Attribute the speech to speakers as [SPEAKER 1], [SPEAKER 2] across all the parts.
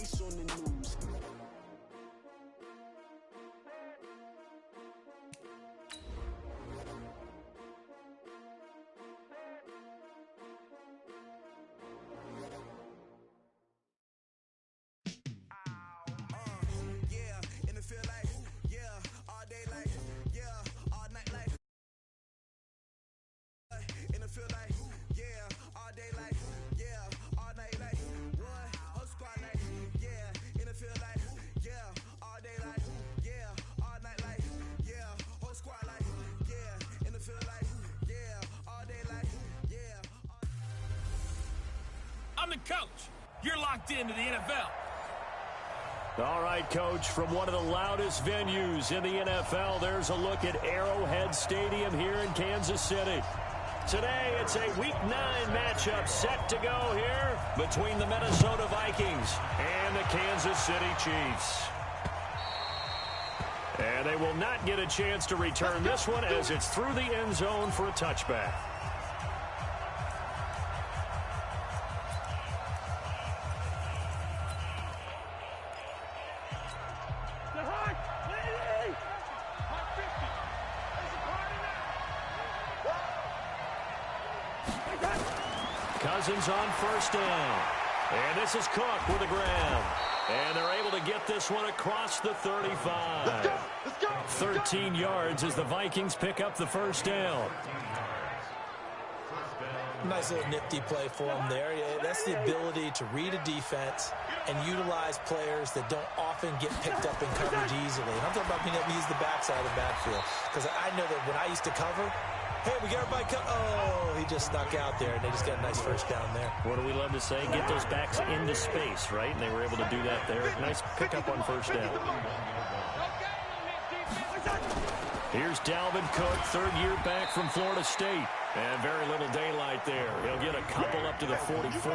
[SPEAKER 1] face on the news.
[SPEAKER 2] I'm the coach. You're locked into the NFL.
[SPEAKER 3] All right, Coach, from one of the loudest venues in the NFL, there's a look at Arrowhead Stadium here in Kansas City. Today, it's a Week 9 matchup set to go here between the Minnesota Vikings and the Kansas City Chiefs. And they will not get a chance to return this one as it's through the end zone for a touchback. Cousins on first down. And this is Cook with the grab. And they're able to get this one across the 35.
[SPEAKER 4] Let's go.
[SPEAKER 3] 13 yards as the Vikings pick up the first down.
[SPEAKER 5] Nice little nifty play for him there. That's the ability to read a defense and utilize players that don't often get picked up in coverage easily. And I'm talking about being able to use the backside of the backfield. Because I know that when I used to cover, hey, we got everybody oh, he just snuck out there, and they just got a nice first down there.
[SPEAKER 3] What do we love to say? Get those backs into space, right? And they were able to do that there. Nice pickup on first down. Here's Dalvin Cook, third year back from Florida State. And very little daylight there. He'll get a couple up to the 44.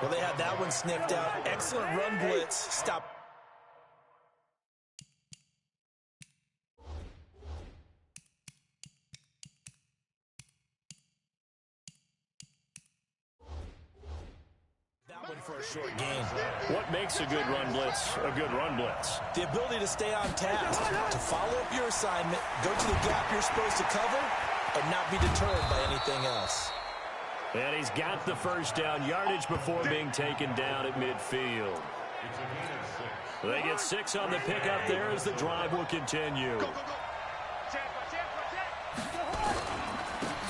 [SPEAKER 5] Well, they had that one sniffed out. Excellent run blitz. Stop. For a short gain.
[SPEAKER 3] What makes a good run blitz a good run blitz?
[SPEAKER 5] The ability to stay on task, to follow up your assignment, go to the gap you're supposed to cover, and not be deterred by anything else.
[SPEAKER 3] And he's got the first down yardage before being taken down at midfield. They get 6 on the pickup there as the drive will continue.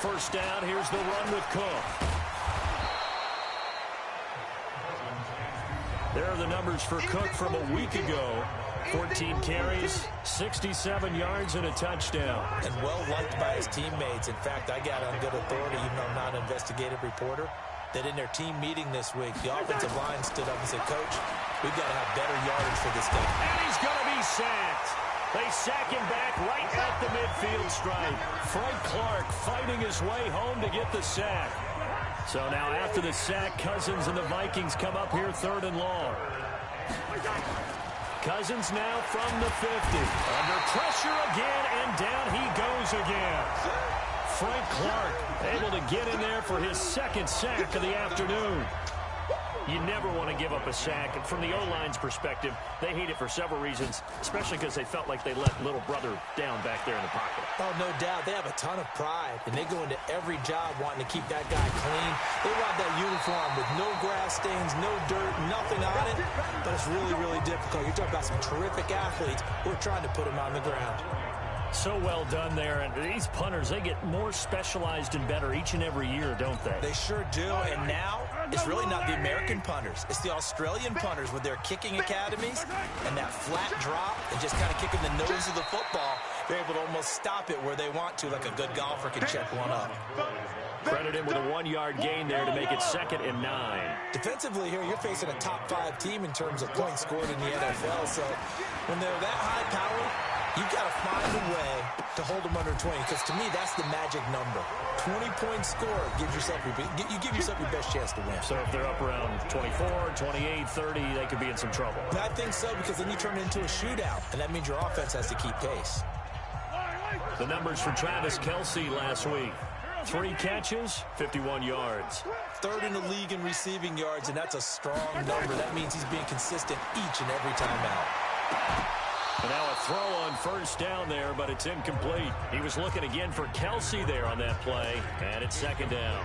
[SPEAKER 3] First down, here's the run with Cook. There are the numbers for Cook from a week ago. 14 carries, 67 yards, and a touchdown.
[SPEAKER 5] And well-liked by his teammates. In fact, I got on good authority, even though I'm not an investigative reporter, that in their team meeting this week, the offensive line stood up and said, Coach, we've got to have better yardage for this guy.
[SPEAKER 3] And he's going to be sacked. They sack him back right at the midfield stripe. Frank Clark fighting his way home to get the sack. So now after the sack, Cousins and the Vikings come up here third and long. Cousins now from the 50. Under pressure again, and down he goes again. Frank Clark able to get in there for his second sack of the afternoon. You never want to give up a sack. And from the O-line's perspective, they hate it for several reasons, especially because they felt like they let little brother down back there in the pocket.
[SPEAKER 5] Oh, no doubt. They have a ton of pride, and they go into every job wanting to keep that guy clean. They want that uniform with no grass stains, no dirt, nothing on it. But it's really, really difficult. You're talking about some terrific athletes. We're trying to put them on the ground.
[SPEAKER 3] So well done there. And these punters, they get more specialized and better each and every year, don't they?
[SPEAKER 5] They sure do. And now it's really not the American punters. It's the Australian punters with their kicking academies and that flat drop and just kind of kicking the nose of the football. They're able to almost stop it where they want to, like a good golfer can check one up.
[SPEAKER 3] Credit him with a 1-yard gain there to make it 2nd and 9.
[SPEAKER 5] Defensively here, you're facing a top 5 team in terms of points scored in the NFL. So when they're that high powered, you've got to find a way to hold them under 20, because to me, that's the magic number. 20 points scored, you give yourself your best chance to win.
[SPEAKER 3] So if they're up around 24, 28, 30, they could be in some trouble.
[SPEAKER 5] I think so, because then you turn it into a shootout, and that means your offense has to keep pace.
[SPEAKER 3] The numbers for Travis Kelce last week. 3 catches, 51 yards.
[SPEAKER 5] Third in the league in receiving yards, and that's a strong number. That means he's being consistent each and every time out.
[SPEAKER 3] And now a throw on first down there, but it's incomplete. He was looking again for Kelsey there on that play, and it's second down.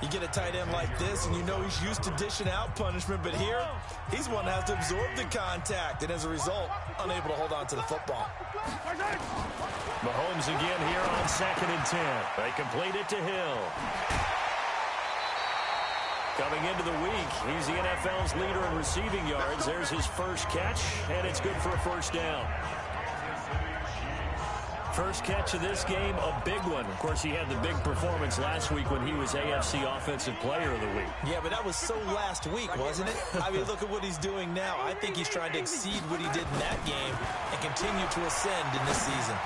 [SPEAKER 5] You get a tight end like this, and you know he's used to dishing out punishment, but here, he's one that has to absorb the contact, and as a result, unable to hold on to the football.
[SPEAKER 3] Mahomes again here on 2nd and 10. They complete it to Hill. Coming into the week, he's the NFL's leader in receiving yards. There's his first catch, and it's good for a first down. First catch of this game, a big one. Of course, he had the big performance last week when he was AFC Offensive Player of the Week.
[SPEAKER 5] Yeah, but that was so last week, wasn't it? I mean, look at what he's doing now. I think he's trying to exceed what he did in that game and continue to ascend in this season.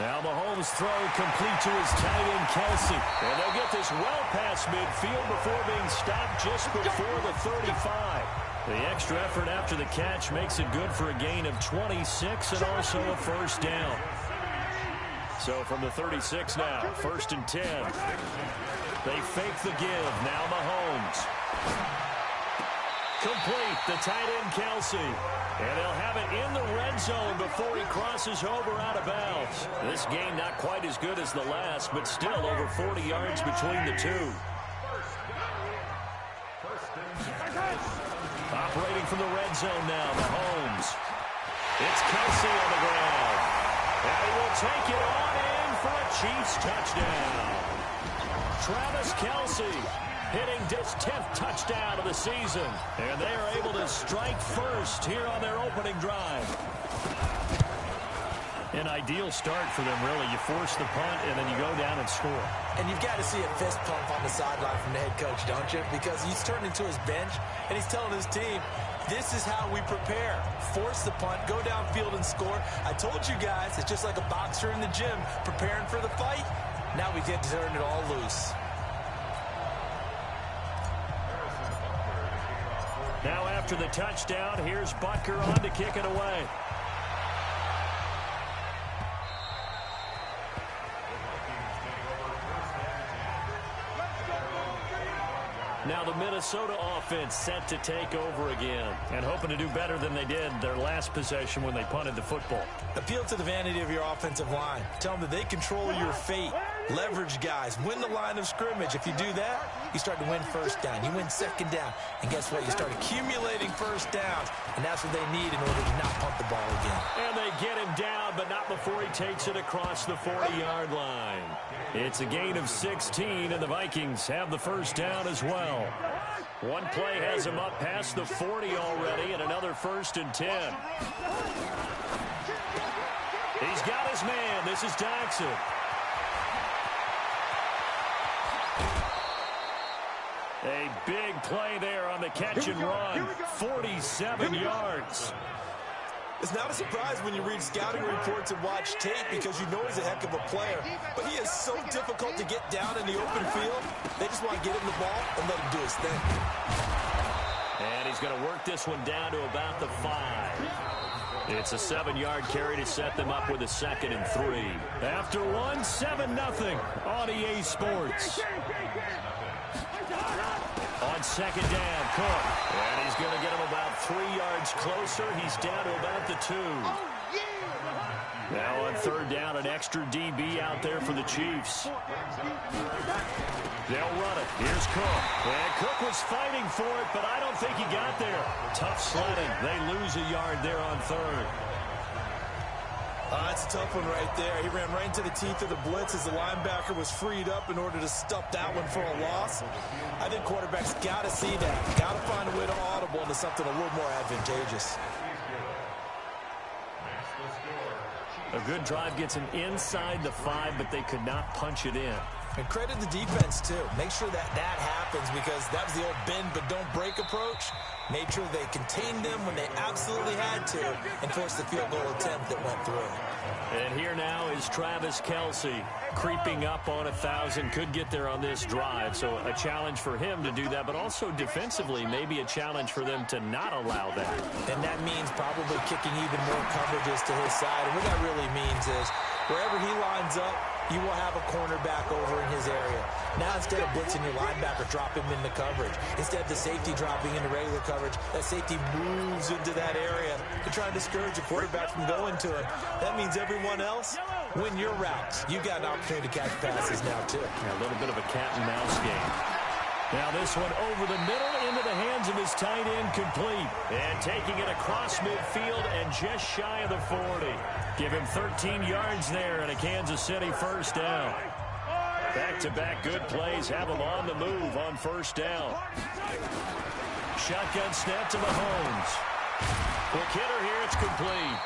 [SPEAKER 3] Now Mahomes' throw complete to his tight end, Kelsey. And they'll get this well past midfield before being stopped just before the 35. The extra effort after the catch makes it good for a gain of 26 and also a first down. So from the 36 now, 1st and 10. They fake the give. Now Mahomes. Complete, the tight end, Kelsey. And they'll have it in the red zone before he crosses over out of bounds. This game not quite as good as the last, but still over 40 yards between the two. Operating from the red zone now, Mahomes. It's Kelsey on the ground. And he will take it on in for a Chiefs touchdown. Travis Kelsey hitting his 10th touchdown of the season. And they are able to strike first here on their opening drive. An ideal start for them, really. You force the punt, and then you go down and score.
[SPEAKER 5] And you've got to see a fist pump on the sideline from the head coach, don't you? Because he's turned into his bench, and he's telling his team, this is how we prepare. Force the punt, go downfield and score. I told you guys, it's just like a boxer in the gym preparing for the fight. Now we get to turn it all loose.
[SPEAKER 3] Now after the touchdown, here's Butker on to kick it away. Now the Minnesota offense set to take over again and hoping to do better than they did their last possession when they punted the football.
[SPEAKER 5] Appeal to the vanity of your offensive line. Tell them that they control your fate. Leverage guys. Win the line of scrimmage. If you do that, you start to win first down. You win second down. And guess what? You start accumulating first downs. And that's what they need in order to not punt the ball again.
[SPEAKER 3] And they get him down, but not before he takes it across the 40-yard line. It's a gain of 16, and the Vikings have the first down as well. One play has him up past the 40 already, and another 1st and 10. He's got his man. This is Jackson. A big play there on the catch and run. 47 yards.
[SPEAKER 5] It's not a surprise when you read scouting reports and watch tape because you know he's a heck of a player. But he is so difficult to get down in the open field. They just want to get him the ball and let him do his thing.
[SPEAKER 3] And he's going to work this one down to about the 5. It's a 7-yard carry to set them up with a 2nd and 3. After one, 7-0 on EA Sports. On 2nd down, Cook. And he's going to get him about 3 yards closer. He's down to about the 2. Now on 3rd down, an extra DB out there for the Chiefs. They'll run it. Here's Cook. And Cook was fighting for it, but I don't think he got there. Tough sledding. They lose a yard there on 3rd.
[SPEAKER 5] That's a tough one right there. He ran right into the teeth of the blitz as the linebacker was freed up in order to stuff that one for a loss. I think quarterbacks got to see that. Got to find a way to audible into something a little more advantageous.
[SPEAKER 3] A good drive gets him inside the 5, but they could not punch it in.
[SPEAKER 5] And credit the defense, too. Make sure that that happens because that was the old bend but don't break approach. Made sure they contained them when they absolutely had to and forced the field goal attempt that went through.
[SPEAKER 3] And here now is Travis Kelsey creeping up on 1,000. Could get there on this drive, so a challenge for him to do that, but also defensively maybe a challenge for them to not allow that.
[SPEAKER 5] And that means probably kicking even more coverages to his side. And what that really means is wherever he lines up, you will have a cornerback over in his Now instead of blitzing your linebacker, drop him into coverage. Instead of the safety dropping into regular coverage, that safety moves into that area to try and discourage the quarterback from going to him. That means everyone else, win your routes. You've got an opportunity to catch passes now, too.
[SPEAKER 3] Yeah, a little bit of a cat and mouse game. Now this one over the middle into the hands of his tight end, complete. And taking it across midfield and just shy of the 40. Give him 13 yards there and a Kansas City first down. Back-to-back good plays have him on the move on first down. Shotgun snap to Mahomes. Quick hitter here, it's complete.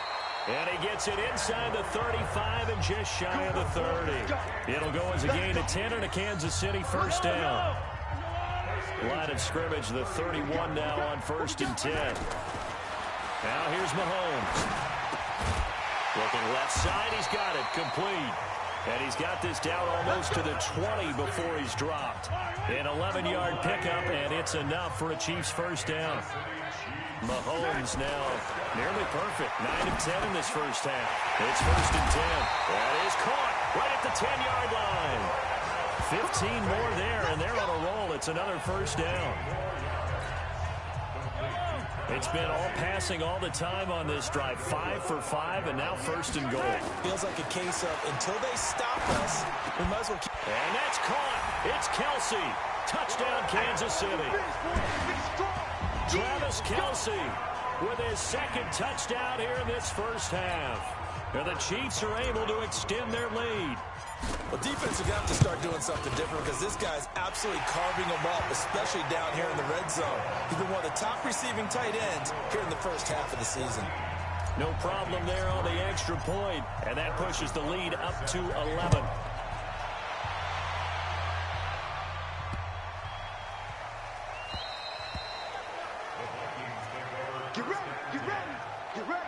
[SPEAKER 3] And he gets it inside the 35 and just shy of the 30. It'll go as a gain of 10 and a Kansas City first down. Line of scrimmage, the 31 now on 1st and 10. Now here's Mahomes. Looking left side, he's got it, complete. And he's got this down almost to the 20 before he's dropped. An 11-yard pickup, and it's enough for a Chiefs first down. Mahomes now nearly perfect. 9 of 10 in this first half. It's 1st and 10. That is caught right at the 10-yard line. 15 more there, and they're on a roll. It's another first down. It's been all passing all the time on this drive. 5 for 5, and now 1st and goal.
[SPEAKER 5] Feels like a case of until they stop us, we might as well keep.
[SPEAKER 3] And that's caught. It's Kelsey. Touchdown, Kansas City. Travis Kelsey with his second touchdown here in this first half. And the Chiefs are able to extend their lead.
[SPEAKER 5] Well, defense are going to have to start doing something different because this guy's absolutely carving them up, especially down here in the red zone. He's been one of the top receiving tight ends here in the first half of the season.
[SPEAKER 3] No problem there on the extra point, and that pushes the lead up to 11.
[SPEAKER 2] Get ready, get ready, get ready.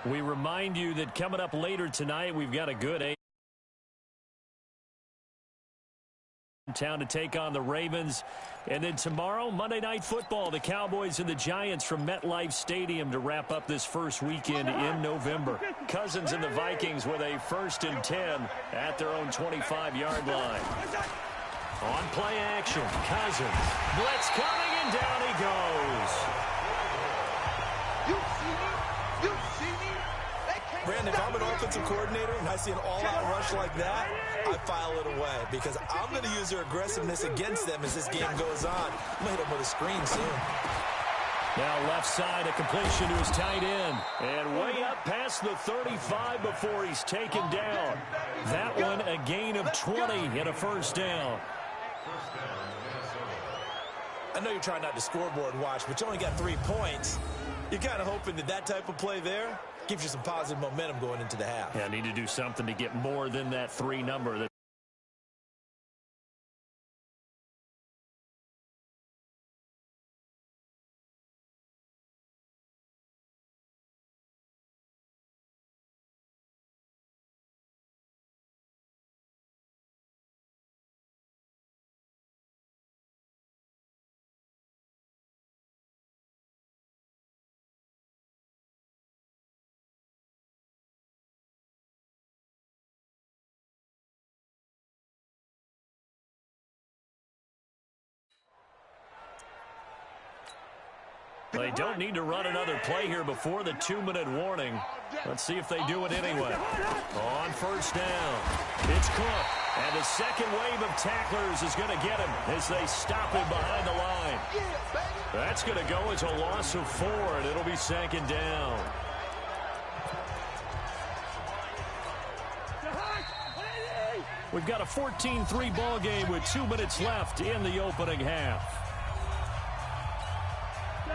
[SPEAKER 3] We remind you that coming up later tonight, we've got a good town to take on the Ravens. And then tomorrow, Monday Night Football, the Cowboys and the Giants from MetLife Stadium to wrap up this first weekend in November. Cousins and the Vikings with a 1st and 10 at their own 25-yard line. On play action, Cousins. Blitz coming, and down he goes.
[SPEAKER 5] Brandon, if I'm an offensive coordinator and I see an all-out rush like that, I file it away because I'm going to use their aggressiveness against them as this game goes on. I'm going to hit them with a screen soon.
[SPEAKER 3] Now left side, a completion to his tight end. And way up past the 35 before he's taken down. That one a gain of 20 and a 1st down.
[SPEAKER 5] I know you're trying not to scoreboard watch, but you only got 3 points. You're kind of hoping that that type of play there gives you some positive momentum going into the half.
[SPEAKER 3] Yeah, need to do something to get more than that 3 number. They don't need to run another play here before the 2-minute warning. Let's see if they do it anyway. On 1st down, it's Cook. And the second wave of tacklers is going to get him as they stop him behind the line. That's going to go as a loss of 4, and it'll be 2nd down. We've got a 14-3 ball game with 2 minutes left in the opening half.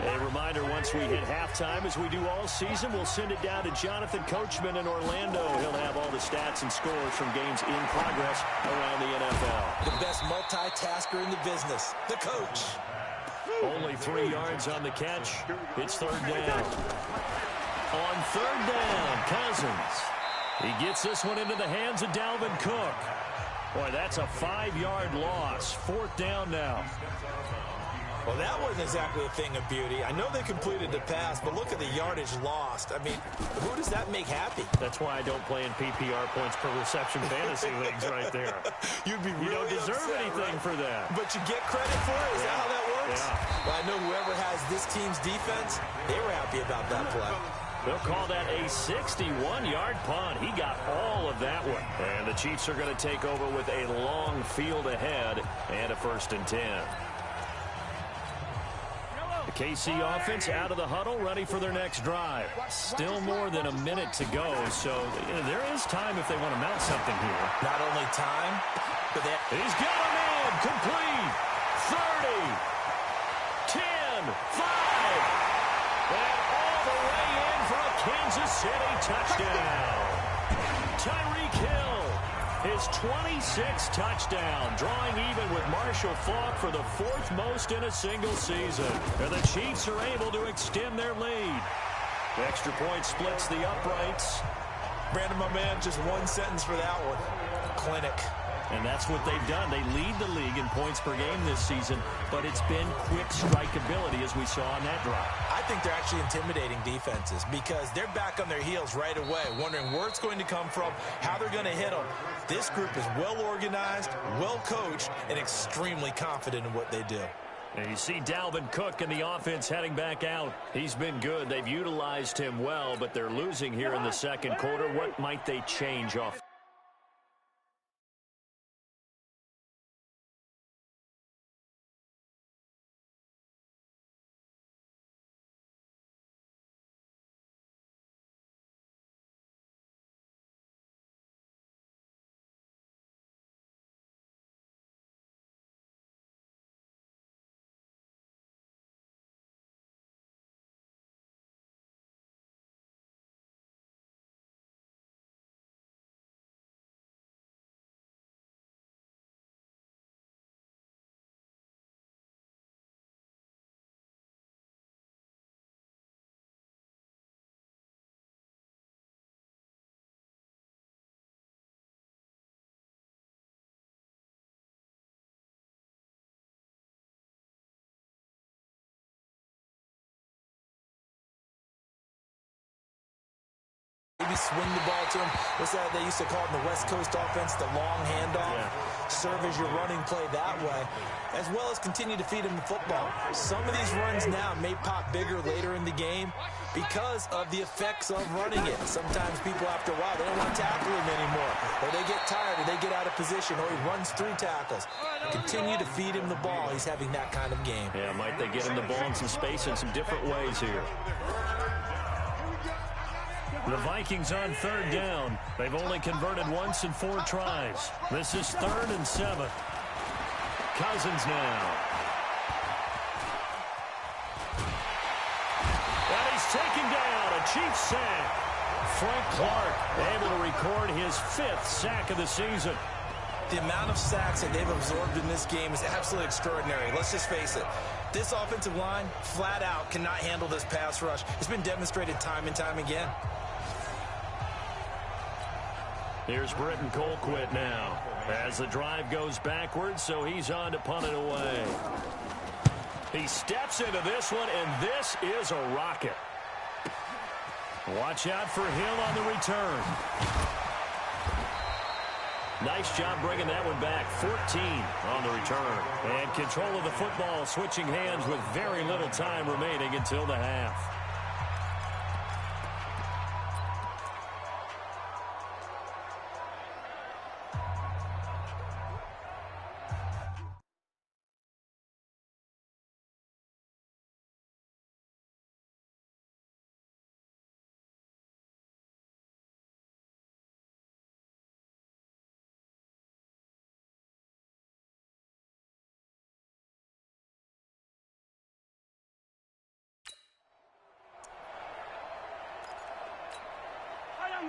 [SPEAKER 3] A reminder, once we hit halftime, as we do all season, we'll send it down to Jonathan Coachman in Orlando. He'll have all the stats and scores from games in progress around the NFL.
[SPEAKER 5] The best multitasker in the business, the coach.
[SPEAKER 3] Only 3 yards on the catch. It's 3rd down. On 3rd down, Cousins. He gets this one into the hands of Dalvin Cook. Boy, that's a 5-yard loss. 4th down now.
[SPEAKER 5] Well, that wasn't exactly a thing of beauty. I know they completed the pass, but look at the yardage lost. I mean, who does that make happy?
[SPEAKER 3] That's why I don't play in PPR points per reception fantasy leagues right there.
[SPEAKER 5] You'd be really
[SPEAKER 3] You don't deserve
[SPEAKER 5] upset,
[SPEAKER 3] anything
[SPEAKER 5] right?
[SPEAKER 3] for that.
[SPEAKER 5] But you get credit for it? Is that how that works?
[SPEAKER 3] Yeah.
[SPEAKER 5] Well, I know whoever has this team's defense, they were happy about that play.
[SPEAKER 3] They'll call that a 61-yard punt. He got all of that one. And the Chiefs are going to take over with a long field ahead and a 1st and 10. The KC offense out of the huddle, ready for their next drive. Still more than a minute to go, so there is time if they want to mount something here.
[SPEAKER 5] Not only time, but
[SPEAKER 3] he's got a man complete. 30, 10, 5, and all the way in for a Kansas City touchdown. Tyreek Hill, his 26th touchdown, drawing even with Marshall Faulk for the 4th most in a single season. And the Chiefs are able to extend their lead. The extra point splits the uprights.
[SPEAKER 5] Brandon, my man, just one sentence for that one. Clinic.
[SPEAKER 3] And that's what they've done. They lead the league in points per game this season, but it's been quick strikeability as we saw on that drive.
[SPEAKER 5] I think they're actually intimidating defenses because they're back on their heels right away, wondering where it's going to come from, how they're going to hit them. This group is well organized, well coached, and extremely confident in what they do.
[SPEAKER 3] And you see Dalvin Cook in the offense heading back out. He's been good. They've utilized him well, but they're losing here in the 2nd quarter. What might they change off?
[SPEAKER 5] swing the ball to him. What's that they used to call it in the West Coast offense, the long handoff? Yeah. Serve as your running play that way, as well as continue to feed him the football. Some of these runs now may pop bigger later in the game because of the effects of running it. Sometimes people, after a while, they don't want to tackle him anymore, or they get tired, or they get out of position, or he runs through tackles. Continue to feed him the ball. He's having that kind of game.
[SPEAKER 3] Yeah, might they get him the ball in some space in some different ways here. The Vikings on third down. They've only converted once in 4 tries. This is 3rd and 7. Cousins now. And he's taken down. A Chiefs sack. Frank Clark able to record his 5th sack of the season.
[SPEAKER 5] The amount of sacks that they've absorbed in this game is absolutely extraordinary. Let's just face it. This offensive line, flat out, cannot handle this pass rush. It's been demonstrated time and time again.
[SPEAKER 3] Here's Britton Colquitt now as the drive goes backwards, so he's on to punt it away. He steps into this one, and this is a rocket. Watch out for Hill on the return. Nice job bringing that one back. 14 on the return. And control of the football, switching hands with very little time remaining until the half.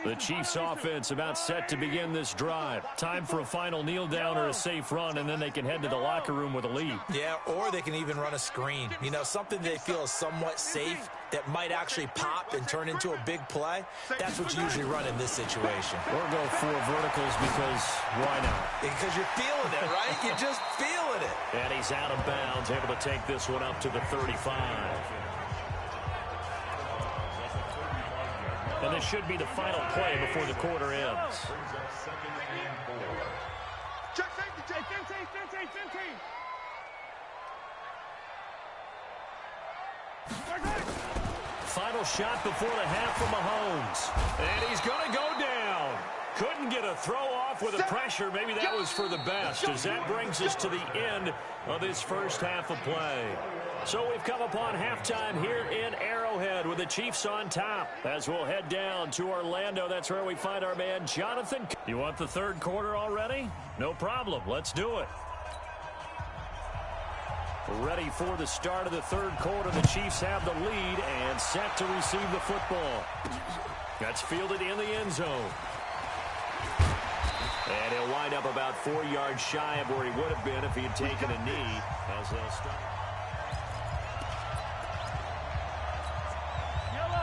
[SPEAKER 3] The Chiefs offense about set to begin this drive. Time for a final kneel down or a safe run, and then they can head to the locker room with a lead.
[SPEAKER 5] Yeah, or they can even run a screen. You know, something they feel is somewhat safe that might actually pop and turn into a big play. That's what you usually run in this situation.
[SPEAKER 3] Or go 4 verticals because why not?
[SPEAKER 5] Because you're feeling it, right? You're just feeling it.
[SPEAKER 3] And he's out of bounds, able to take this one up to the 35. And this should be the final play before the quarter ends. Final shot before the half from Mahomes. And he's going to go down. Couldn't get a throw off with the pressure. Maybe that was for the best, as that brings us to the end of this first half of play. So we've come upon halftime here in Arrowhead with the Chiefs on top. As we'll head down to Orlando, that's where we find our man Jonathan. You want the third quarter already? No problem. Let's do it. Ready for the start of the third quarter. The Chiefs have the lead and set to receive the football. That's fielded in the end zone. And he'll wind up about 4 yards shy of where he would have been if he had taken a knee. As they'll start.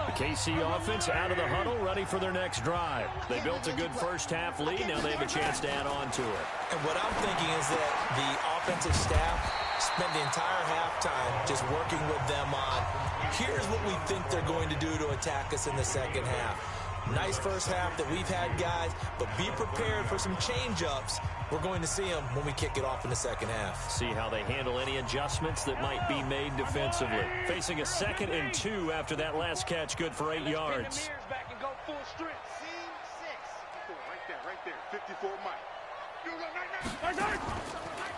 [SPEAKER 3] The KC offense out of the huddle, ready for their next drive. They built a good first half lead. Now they have a chance to add on to it.
[SPEAKER 5] And what I'm thinking is that the offensive staff spent the entire halftime just working with them on, here's what we think they're going to do to attack us in the second half. Nice first half that we've had, guys, but be prepared for some change-ups. We're going to see them when we kick it off in the second half.
[SPEAKER 3] See how they handle any adjustments that might be made defensively. Facing a 2nd and 2 after that last catch, good for 8 yards.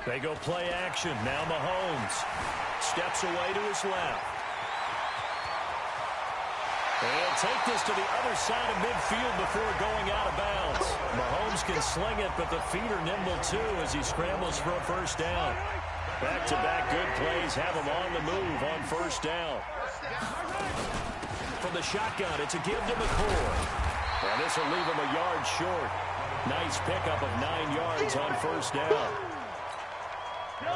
[SPEAKER 3] They go play action. Now Mahomes steps away to his left. He'll take this to the other side of midfield before going out of bounds. Mahomes can sling it, but the feet are nimble too as he scrambles for a first down. Back-to-back good plays have him on the move on first down. From the shotgun, it's a give to McCoy. And this will leave him a yard short. Nice pickup of 9 yards on first down.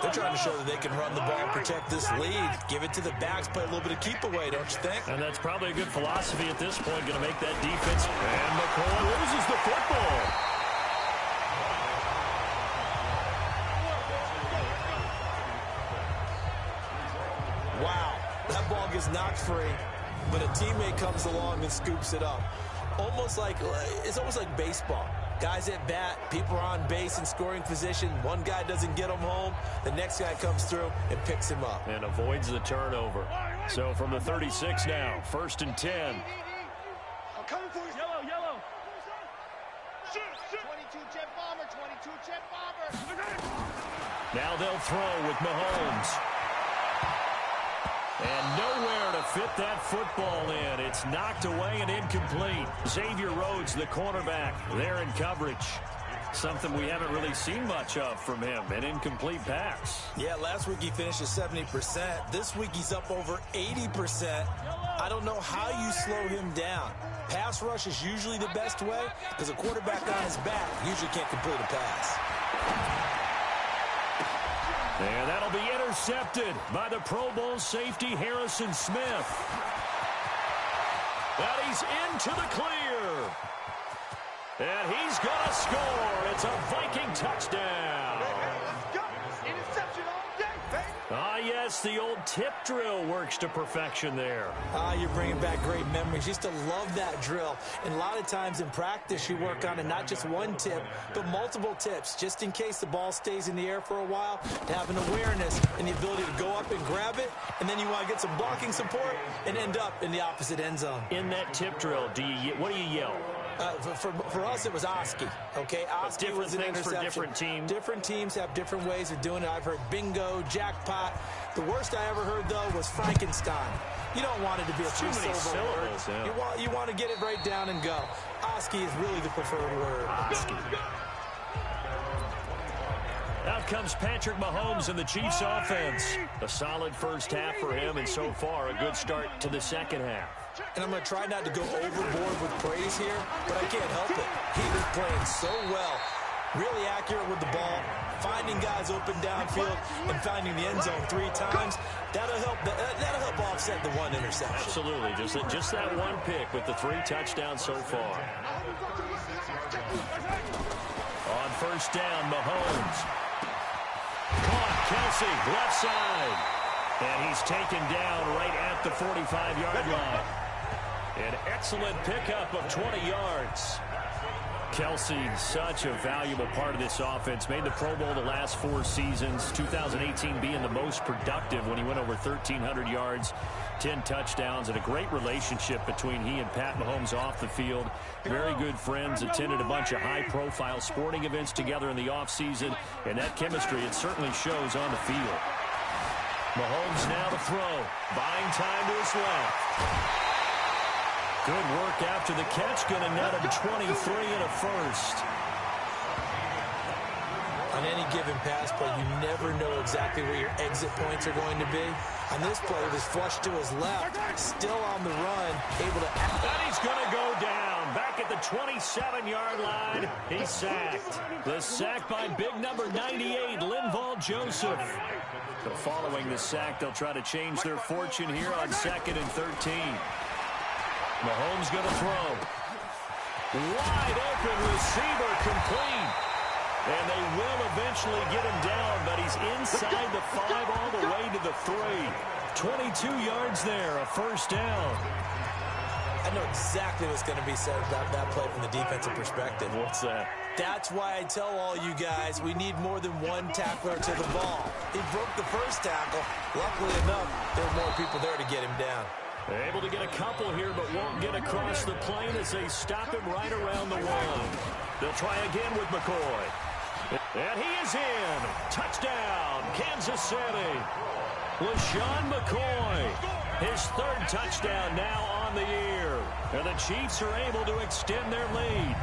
[SPEAKER 5] They're trying to show that they can run the ball, protect this lead, give it to the backs, play a little bit of keep away, don't you think?
[SPEAKER 3] And that's probably a good philosophy at this point, going to make that defense. And McCoy loses the football.
[SPEAKER 5] Wow, that ball gets knocked free, but a teammate comes along and scoops it up. Almost like, it's almost like baseball. Guys at bat, people are on base in scoring position. One guy doesn't get him home. The next guy comes through and picks him up.
[SPEAKER 3] And avoids the turnover. So from the 36 now, 1st and 10.
[SPEAKER 1] I'm coming for you. Yellow, yellow. Shoot. 22 jet bomber, 22 jet bomber.
[SPEAKER 3] Now they'll throw with Mahomes. And nowhere to fit that football in. It's knocked away and incomplete. Xavier Rhodes, the cornerback, there in coverage. Something we haven't really seen much of from him, an incomplete pass.
[SPEAKER 5] Yeah, last week he finished at 70%. This week he's up over 80%. I don't know how you slow him down. Pass rush is usually the best way because a quarterback on his back usually can't complete a pass.
[SPEAKER 3] And that'll be intercepted by the Pro Bowl safety Harrison Smith. But he's into the clear. And he's going to score. It's a Viking touchdown.
[SPEAKER 1] Interception all day, baby.
[SPEAKER 3] Ah, yes, the old tip drill works to perfection there.
[SPEAKER 5] You're bringing back great memories. Used to love that drill. And a lot of times in practice, you work on it, not just one tip, but multiple tips, just in case the ball stays in the air for a while, to have an awareness and the ability to go up and grab it, and then you want to get some blocking support and end up in the opposite end zone.
[SPEAKER 3] In that tip drill, what do you yell?
[SPEAKER 5] For us, it was Oski. Okay, Oski was an interception.
[SPEAKER 3] For different teams.
[SPEAKER 5] Different teams have different ways of doing it. I've heard bingo, jackpot. The worst I ever heard, though, was Frankenstein. You don't want it to be a three-syllable word. Yeah. You want to get it right down and go. Oski is really the preferred word.
[SPEAKER 3] Oski. Out comes Patrick Mahomes in the Chiefs offense. A solid first half for him, and so far a good start to the second half.
[SPEAKER 5] And I'm going to try not to go overboard with praise here, but I can't help it. He was playing so well, really accurate with the ball, finding guys open downfield, and finding the end zone 3 times. That'll help offset the one interception.
[SPEAKER 3] Absolutely, just that one pick with the 3 touchdowns so far. On first down, Mahomes. Caught, Kelsey, left side. And he's taken down right at the 45-yard line. An excellent pickup of 20 yards. Kelsey, such a valuable part of this offense. Made the Pro Bowl the last 4 seasons. 2018 being the most productive when he went over 1,300 yards, 10 touchdowns, and a great relationship between he and Pat Mahomes off the field. Very good friends, attended a bunch of high-profile sporting events together in the offseason, and that chemistry, it certainly shows on the field. Mahomes now to throw. Buying time to his left. Good work after the catch. Going to net him 23 and a first.
[SPEAKER 5] On any given pass play, you never know exactly where your exit points are going to be. On this play, it was flushed to his left, still on the run, able to...
[SPEAKER 3] And he's going to go down. Back at the 27-yard line, he's sacked. The sack by big number 98, Linval Joseph. But following the sack, they'll try to change their fortune here on 2nd and 13. Mahomes going to throw. Wide open receiver, complete. And they will eventually get him down, but he's inside the 5 all the way to the 3. 22 yards there, a first down.
[SPEAKER 5] I know exactly what's going to be said about that play from the defensive perspective.
[SPEAKER 3] What's that?
[SPEAKER 5] That's why I tell all you guys we need more than one tackler to the ball. He broke the first tackle. Luckily enough, there were more people there to get him down.
[SPEAKER 3] Able to get a couple here, but won't get across the plane as they stop him right around the 1. They'll try again with McCoy. And he is in. Touchdown, Kansas City. LaShawn McCoy, his 3rd touchdown now on the year. And the Chiefs are able to extend their lead.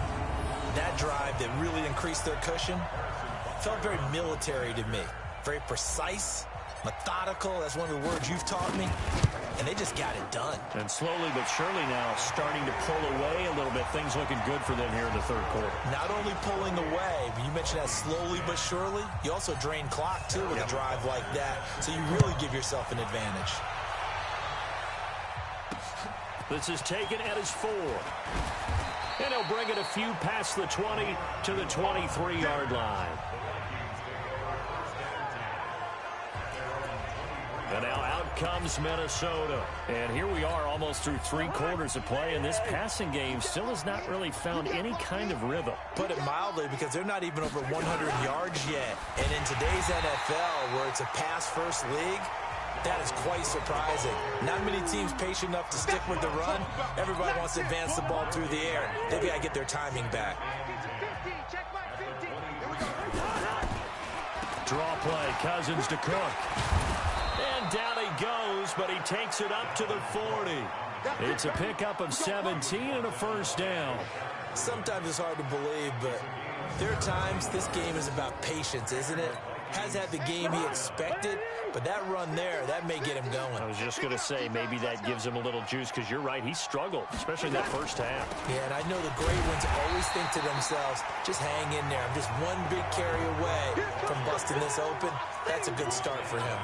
[SPEAKER 5] That drive that really increased their cushion felt very military to me. Very precise, methodical. That's one of the words you've taught me. And they just got it done.
[SPEAKER 3] And slowly but surely now starting to pull away a little bit. Things looking good for them here in the 3rd quarter.
[SPEAKER 5] Not only pulling away, but you mentioned that slowly but surely. You also drain clock, too, with a drive like that. So you really give yourself an advantage.
[SPEAKER 3] This is taken at his 4. And he'll bring it a few past the 20 to the 23-yard line. And now out comes Minnesota. And here we are almost through 3 quarters of play, and this passing game still has not really found any kind of rhythm.
[SPEAKER 5] Put it mildly, because they're not even over 100 yards yet. And in today's NFL, where it's a pass-first league, that is quite surprising. Not many teams patient enough to stick with the run. Everybody wants to advance the ball through the air. They've got to get their timing back.
[SPEAKER 3] Draw play, Cousins to Cook. And down he goes, but he takes it up to the 40. It's a pickup of 17 and a first down.
[SPEAKER 5] Sometimes it's hard to believe, but there are times this game is about patience, isn't it? Has had the game he expected, but that run there, that may get him going.
[SPEAKER 3] I was just going to say, maybe that gives him a little juice, because you're right, he struggled, especially in that first half.
[SPEAKER 5] Yeah, and I know the great ones always think to themselves, just hang in there. I'm just one big carry away from busting this open. That's a good start for him.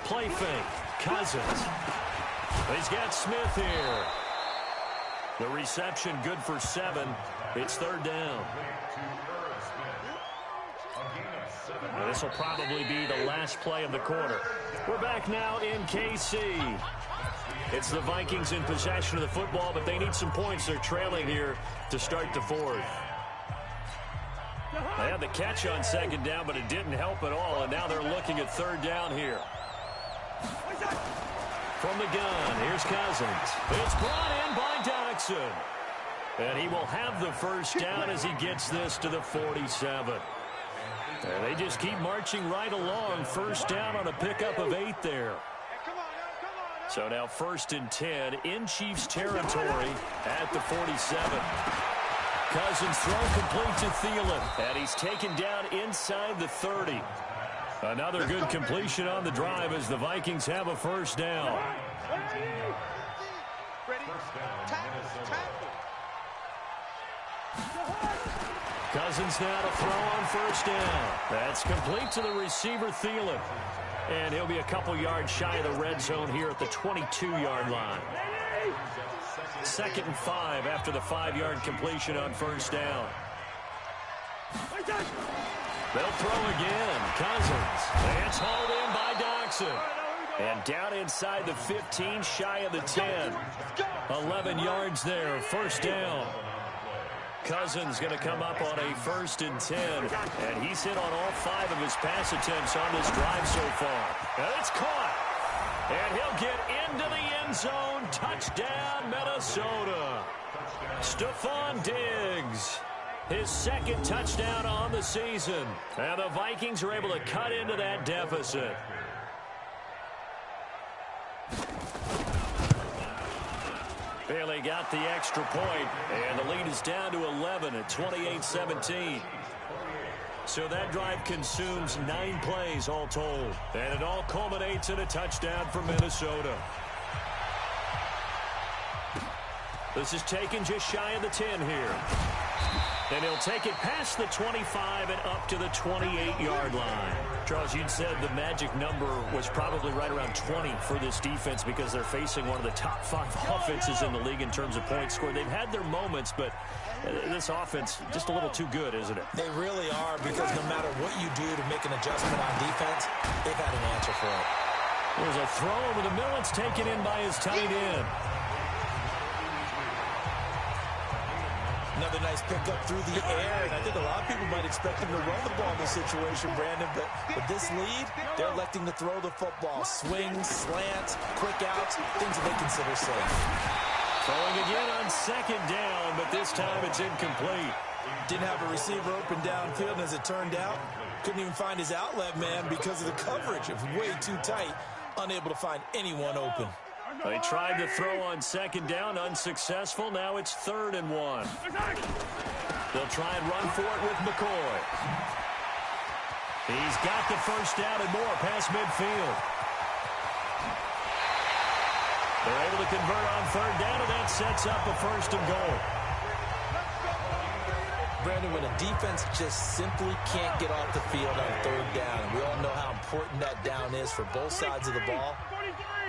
[SPEAKER 3] Play fake, Cousins. He's got Smith here. The reception good for 7. It's third down. This will probably be the last play of the quarter. We're back now in KC. It's the Vikings in possession of the football, but they need some points. They're trailing here to start the fourth. They had the catch on second down, but it didn't help at all, and now they're looking at third down here. From the gun, here's Cousins. It's brought in by Doxson. And he will have the first down as he gets this to the 47. And they just keep marching right along. First down on a pickup of 8 there. So now 1st and 10 in Chiefs territory at the 47. Cousins throw complete to Thielen. And he's taken down inside the 30. Another good completion on the drive as the Vikings have a first down. Cousins now to throw on first down. That's complete to the receiver, Thielen. And he'll be a couple yards shy of the red zone here at the 22-yard line. 2nd and 5 after the 5-yard completion on first down. They'll throw again. Cousins. It's hauled in by Doxson. And down inside the 15, shy of the 10. 11 yards there. First down. Cousins going to come up on a 1st and 10. And he's hit on all 5 of his pass attempts on this drive so far. And it's caught. And he'll get into the end zone. Touchdown, Minnesota. Stephon Diggs. His 2nd touchdown on the season. And the Vikings are able to cut into that deficit. Bailey got the extra point, and the lead is down to 11 at 28-17. So that drive consumes 9 plays all told. And it all culminates in a touchdown for Minnesota. This is taken just shy of the 10 here. And he'll take it past the 25 and up to the 28-yard line. Charles, you'd said the magic number was probably right around 20 for this defense because they're facing one of the top 5 offenses in the league in terms of points scored. They've had their moments, but this offense just a little too good, isn't it?
[SPEAKER 5] They really are, because no matter what you do to make an adjustment on defense, they've had an answer for it.
[SPEAKER 3] There's a throw over the middle. It's taken in by his tight end.
[SPEAKER 5] Another nice pickup through the air, and I think a lot of people might expect him to run the ball in this situation, Brandon, but with this lead, they're electing to throw the football. Swings, slants, quick outs, things that they consider safe.
[SPEAKER 3] Throwing again on 2nd down, but this time it's incomplete.
[SPEAKER 5] Didn't have a receiver open downfield, and as it turned out, couldn't even find his outlet man because of the coverage. It was way too tight, unable to find anyone open.
[SPEAKER 3] They tried to throw on 2nd down, unsuccessful. Now it's 3rd and 1. They'll try and run for it with McCoy. He's got the first down and more past midfield. They're able to convert on 3rd down, and that sets up a 1st and goal.
[SPEAKER 5] Brandon, when a defense just simply can't get off the field on third down, and we all know how important that down is for both sides of the ball,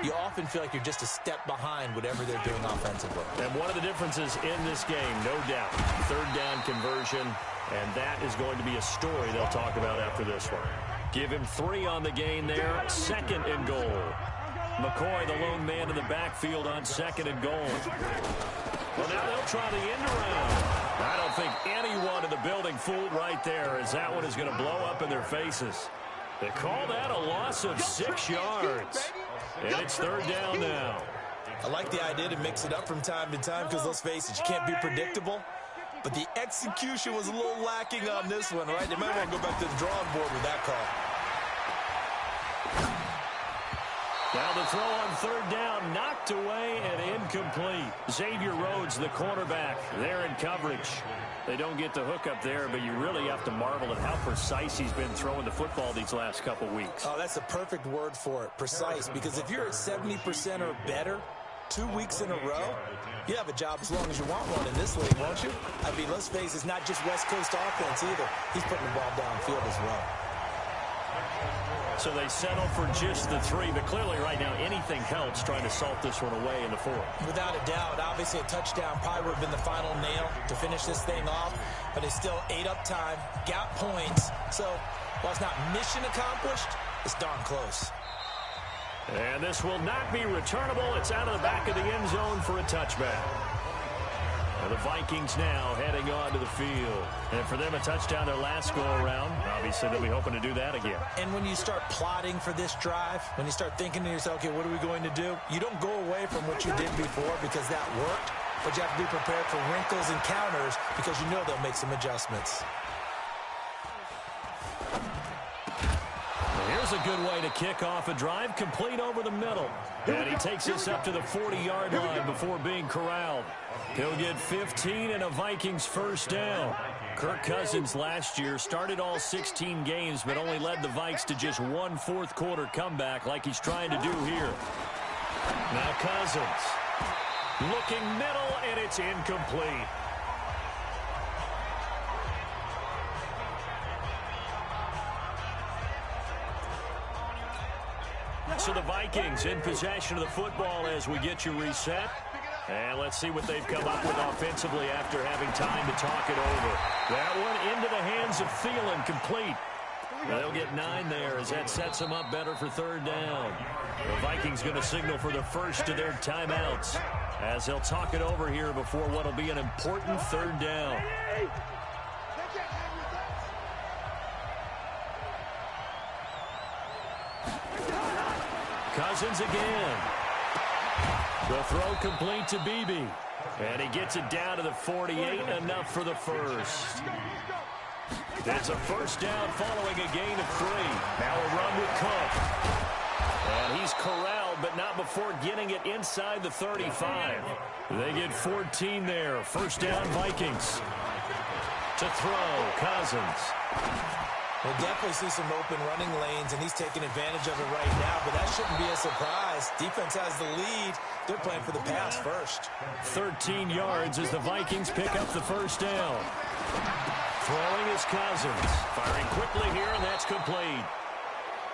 [SPEAKER 5] you often feel like you're just a step behind whatever they're doing offensively.
[SPEAKER 3] And one of the differences in this game, no doubt, third down conversion, and that is going to be a story they'll talk about after this one. Give him 3 on the gain there, 2nd and goal. McCoy, the lone man in the backfield on 2nd and goal. Well, now they'll try the end around. I don't think anyone in the building fooled right there, as that one is going to blow up in their faces. They call that a loss of 6 yards. And it's 3rd down now.
[SPEAKER 5] I like the idea to mix it up from time to time because, let's face it, you can't be predictable. But the execution was a little lacking on this one, right? They might want to go back to the drawing board with that call.
[SPEAKER 3] Now the throw on 3rd down, knocked away and incomplete. Xavier Rhodes, the cornerback, there in coverage. They don't get the hook up there, but you really have to marvel at how precise he's been throwing the football these last couple weeks.
[SPEAKER 5] Oh, that's a perfect word for it, precise, because if you're at 70% or better 2 weeks in a row, you have a job as long as you want one in this league, won't you? I mean, let's face it, it's not just West Coast offense either. He's putting the ball downfield as well.
[SPEAKER 3] So they settle for just the 3, but clearly right now anything helps trying to salt this one away in the 4th.
[SPEAKER 5] Without a doubt, obviously a touchdown probably would have been the final nail to finish this thing off, but it's still ate up time, got points, so while it's not mission accomplished, it's darn close.
[SPEAKER 3] And this will not be returnable. It's out of the back of the end zone for a touchback. And the Vikings now heading on to the field. And for them, a touchdown their last go-around. Obviously, they'll be hoping to do that again.
[SPEAKER 5] And when you start plotting for this drive, when you start thinking to yourself, okay, what are we going to do? You don't go away from what you did before because that worked, but you have to be prepared for wrinkles and counters because you know they'll make some adjustments.
[SPEAKER 3] Here's a good way to kick off a drive, complete over the middle. And he takes this up to the 40-yard line before being corralled. He'll get 15 and a Vikings 1st down. Kirk Cousins last year started all 16 games, but only led the Vikes to just 1 fourth-quarter comeback like he's trying to do here. Now Cousins looking middle, and it's incomplete. So the Vikings in possession of the football as we get you reset. And let's see what they've come up with offensively after having time to talk it over. That one into the hands of Thielen, complete. They'll get 9 there as that sets them up better for 3rd down. The Vikings going to signal for the first of their timeouts as they'll talk it over here before what will be an important 3rd down. Cousins again. The throw complete to Beebe. And he gets it down to the 48, enough for the first. That's a 1st down following a gain of 3. Now a run with Cook. And he's corralled, but not before getting it inside the 35. They get 14 there. 1st down Vikings. To throw, Cousins.
[SPEAKER 5] We'll definitely see some open running lanes, and he's taking advantage of it right now, but that shouldn't be a surprise. Defense has the lead. They're playing for the pass first.
[SPEAKER 3] 13 yards as the Vikings pick up the 1st down. Throwing is Cousins. Firing quickly here, and that's complete.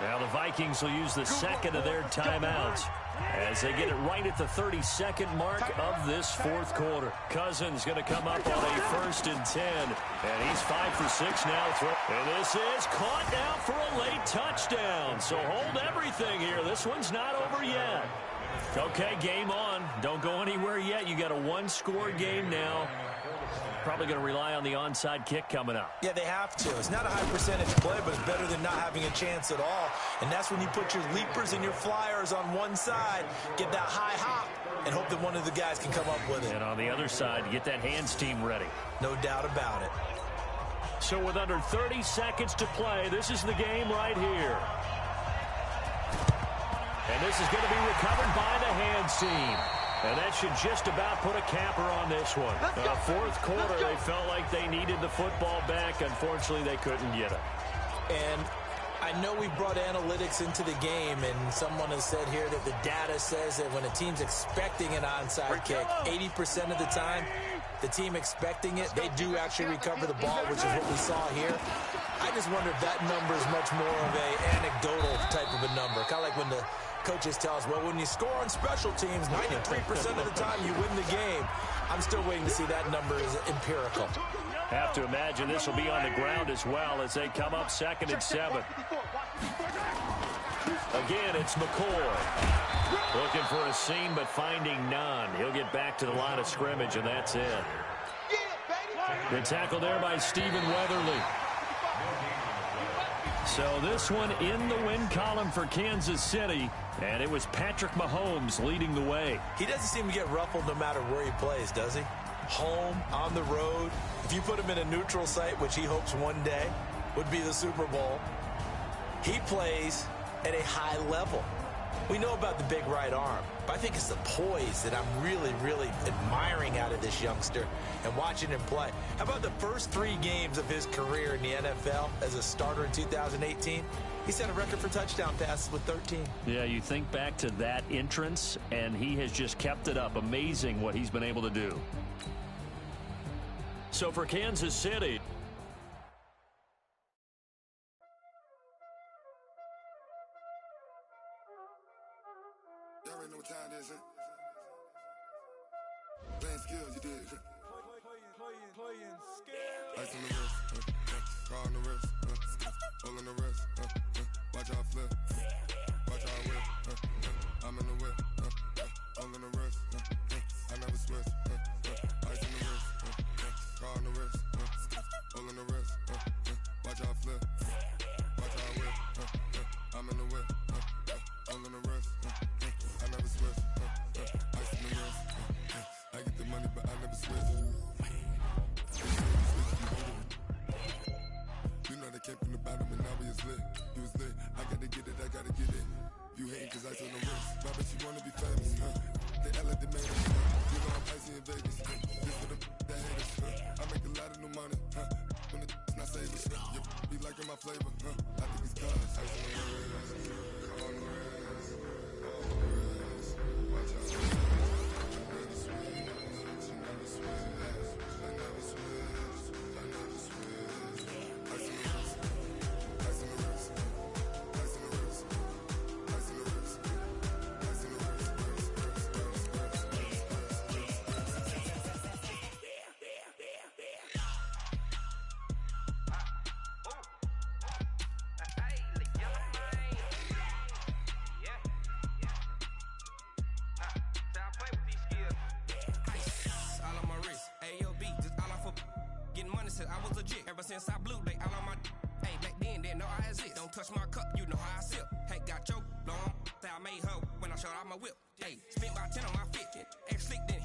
[SPEAKER 3] Now the Vikings will use the 2nd of their timeouts as they get it right at the 32nd mark of this 4th quarter. Cousins going to come up on a 1st and 10. And he's 5 for 6 now. And this is caught now for a late touchdown. So hold everything here. This one's not over yet. Okay, game on. Don't go anywhere yet. You got a 1-score game now. Probably going to rely on the onside kick coming up.
[SPEAKER 5] Yeah, they have to. It's not a high percentage play, but it's better than not having a chance at all. And that's when you put your leapers and your flyers on one side, get that high hop, and hope that one of the guys can come up with it.
[SPEAKER 3] And on the other side, get that hands team ready.
[SPEAKER 5] No doubt about it.
[SPEAKER 3] So with under 30 seconds to play, this is the game right here. And this is going to be recovered by the hands team. And that should just about put a capper on this one. 4th quarter, they felt like they needed the football back. Unfortunately, they couldn't get it.
[SPEAKER 5] And I know we brought analytics into the game, and someone has said here that the data says that when a team's expecting an onside kick, 80% of the time, the team expecting it, they do actually recover the ball, which is what we saw here. I just wonder if that number is much more of a anecdotal type of a number. Kind of like when the coaches tell us, well, when you score on special teams, 93% of the time you win the game. I'm still waiting to see that number is empirical.
[SPEAKER 3] Have to imagine this will be on the ground as well as they come up 2nd and 7. Again, it's McCoy. Looking for a seam, but finding none. He'll get back to the line of scrimmage, and that's it. The tackle there by Stephen Weatherly. So this one in the win column for Kansas City, and it was Patrick Mahomes leading the way.
[SPEAKER 5] He doesn't seem to get ruffled no matter where he plays, does he? Home, on the road. If you put him in a neutral site, which he hopes one day would be the Super Bowl, he plays at a high level. We know about the big right arm, but I think it's the poise that I'm really, really admiring out of this youngster and watching him play. How about the first 3 games of his career in the NFL as a starter in 2018? He set a record for touchdown passes with 13.
[SPEAKER 3] Yeah, you think back to that entrance, and he has just kept it up. Amazing what he's been able to do. So for Kansas City,
[SPEAKER 4] y'all already know what time it is, huh? Playing skills, you did. Playing skills. Ice on the wrist, car on the wrist, hole in the wrist, watch out flip, watch out whip, I'm in the whip, hole in the wrist, I never switch, ice on the wrist, car on the wrist, hole in the wrist, watch out flip, watch out whip, I'm in the whip, hole in the wrist, I never switch, ice on the wrist, I get the money but I never switch. You know they came from the bottom and now we is lit. You was lit, I gotta get it, I gotta get it. You hating cause ice on the wrist, but I bet you wanna be famous, They Ella the man, you know I'm icy in Vegas, This for the that haters, I make a lot of new money, When the not saving, you be liking my flavor, I think it's cause ice on the wrist, on the wrist, watch out, I never switch, I never switch, I never switch, I never switch, ice on the wrist, ice on the wrist, ice on the wrist, ice on the wrist, ice on the wrist,
[SPEAKER 6] all on my wrist, AOB, just all off of getting money since I was legit. Ever since I blew, they all on my hey, back then, didn't know I exist. Don't touch my cup, you know how I sip. Hey, got choked, long, that I made her when I showed out my whip. Hey, spent about 10 on my fit, ex-slick, then